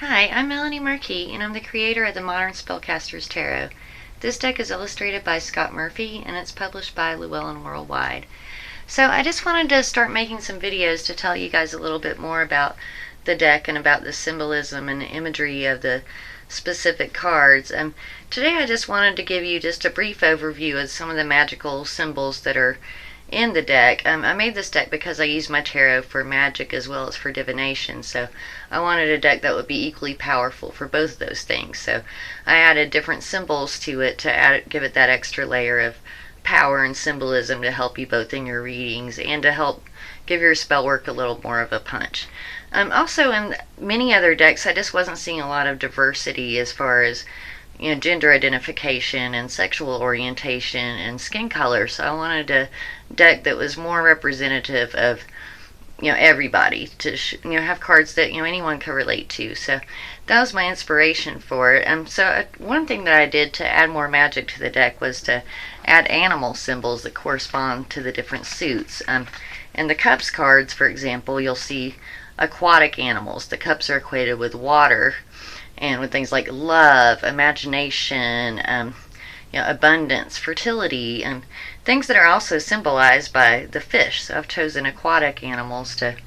Hi, I'm Melanie Marquis, and I'm the creator of the Modern Spellcasters Tarot. This deck is illustrated by Scott Murphy, and it's published by Llewellyn Worldwide. So I just wanted to start making some videos to tell you guys a little bit more about the deck and about the symbolism and the imagery of the specific cards. Today I just wanted to give you just a brief overview of some of the magical symbols that are in the deck. I made this deck because I use my tarot for magic as well as for divination, so I wanted a deck that would be equally powerful for both of those things. So I added different symbols to it to give it that extra layer of power and symbolism to help you both in your readings and to help give your spell work a little more of a punch. Also, in many other decks, I just wasn't seeing a lot of diversity as far as gender identification and sexual orientation and skin color. So I wanted a deck that was more representative of everybody, to have cards that anyone could relate to. So that was my inspiration for it. So one thing that I did to add more magic to the deck was to add animal symbols that correspond to the different suits. In the cups cards, for example, you'll see aquatic animals. The cups are equated with water and with things like love, imagination, abundance, fertility, and things that are also symbolized by the fish. So I've chosen aquatic animals to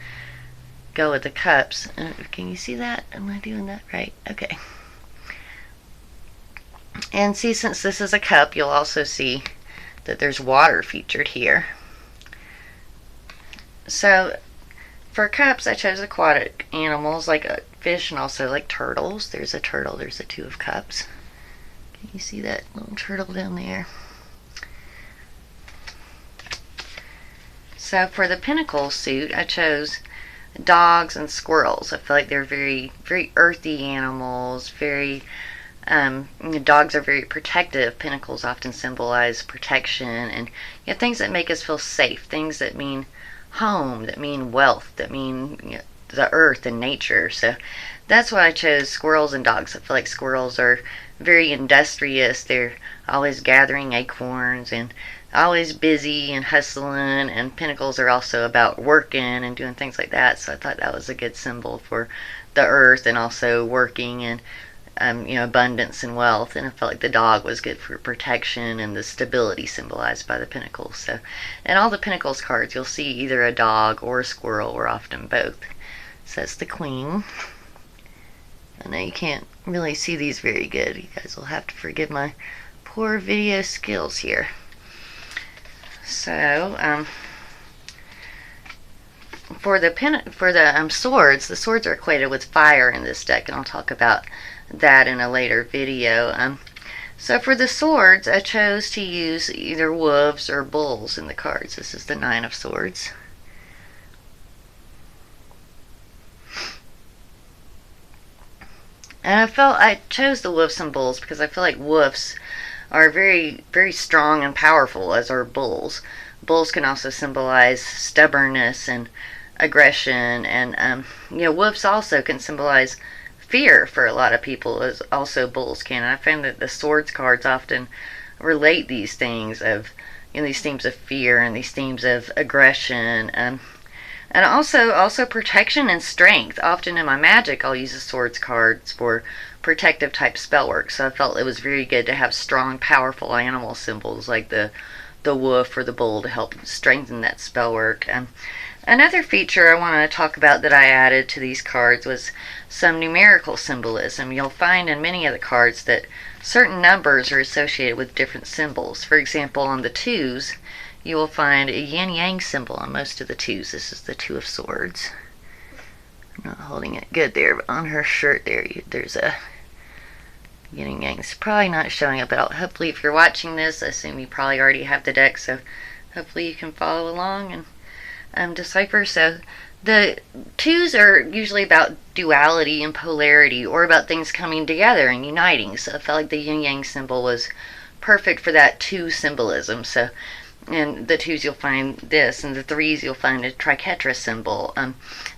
go with the cups. Can you see that? Am I doing that right? Okay. And see, since this is a cup, you'll also see that there's water featured here. So for cups, I chose aquatic animals like fish and also like turtles. There's a turtle, there's a two of cups. Can you see that little turtle down there? So for the pentacle suit, I chose dogs and squirrels. I feel like they're very, very earthy animals. Dogs are very protective. Pentacles often symbolize protection and things that make us feel safe. Things that mean home, that mean wealth, that mean the earth and nature. So that's why I chose squirrels and dogs. I feel like squirrels are very industrious. They're always gathering acorns and always busy and hustling, and pentacles are also about working and doing things like that. So I thought that was a good symbol for the earth and also working and abundance and wealth. And I felt like the dog was good for protection and the stability symbolized by the pentacles. So in all the pentacles cards, you'll see either a dog or a squirrel, or often both. So that's the queen. I know you can't really see these very good. You guys will have to forgive my poor video skills here. So for the swords, the swords are equated with fire in this deck, and I'll talk about that in a later video. So for the swords, I chose to use either wolves or bulls in the cards. This is the Nine of Swords. And I chose the wolves and bulls because I feel like wolves are very, very strong and powerful, as are bulls. Bulls can also symbolize stubbornness and aggression, and wolves also can symbolize fear for a lot of people, as also bulls can. And I find that the swords cards often relate these things of these themes of fear and these themes of aggression, and also protection and strength. Often in my magic, I'll use the swords cards for protective type spell work. So I felt it was very good to have strong, powerful animal symbols like the wolf or the bull to help strengthen that spell work. Another feature I want to talk about that I added to these cards was some numerical symbolism. You'll find in many of the cards that certain numbers are associated with different symbols. For example, on the twos, you will find a yin-yang symbol on most of the twos. This is the Two of Swords. I'm not holding it good there, but on her shirt there, there's a yin-yang. It's probably not showing up, but hopefully if you're watching this, I assume you probably already have the deck, so hopefully you can follow along and decipher. So the twos are usually about duality and polarity, or about things coming together and uniting. So I felt like the yin-yang symbol was perfect for that two symbolism. So in the twos you'll find this, and the threes you'll find a triquetra symbol.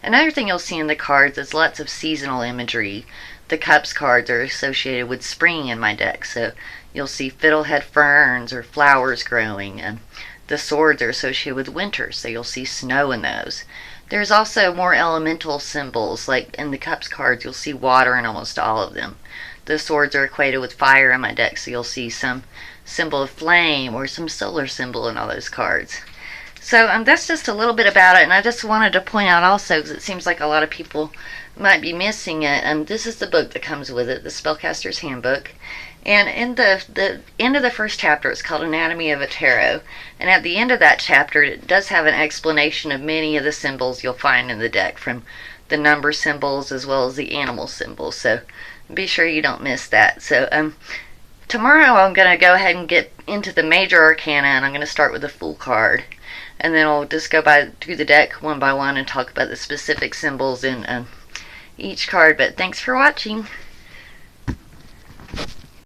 Another thing you'll see in the cards is lots of seasonal imagery. The cups cards are associated with spring in my deck, so you'll see fiddlehead ferns or flowers growing. And the swords are associated with winter, so you'll see snow in those. There's also more elemental symbols, like in the Cups cards, you'll see water in almost all of them. The swords are equated with fire in my deck, so you'll see some symbol of flame or some solar symbol in all those cards. So that's just a little bit about it, and I just wanted to point out also, because it seems like a lot of people might be missing it, this is the book that comes with it, the Spellcaster's Handbook. And in the end of the first chapter, it's called Anatomy of a Tarot. And at the end of that chapter, it does have an explanation of many of the symbols you'll find in the deck, from the number symbols as well as the animal symbols. So be sure you don't miss that. So tomorrow I'm going to go ahead and get into the major arcana, and I'm going to start with the Fool card. And then I'll just go through the deck one by one and talk about the specific symbols in each card. But thanks for watching.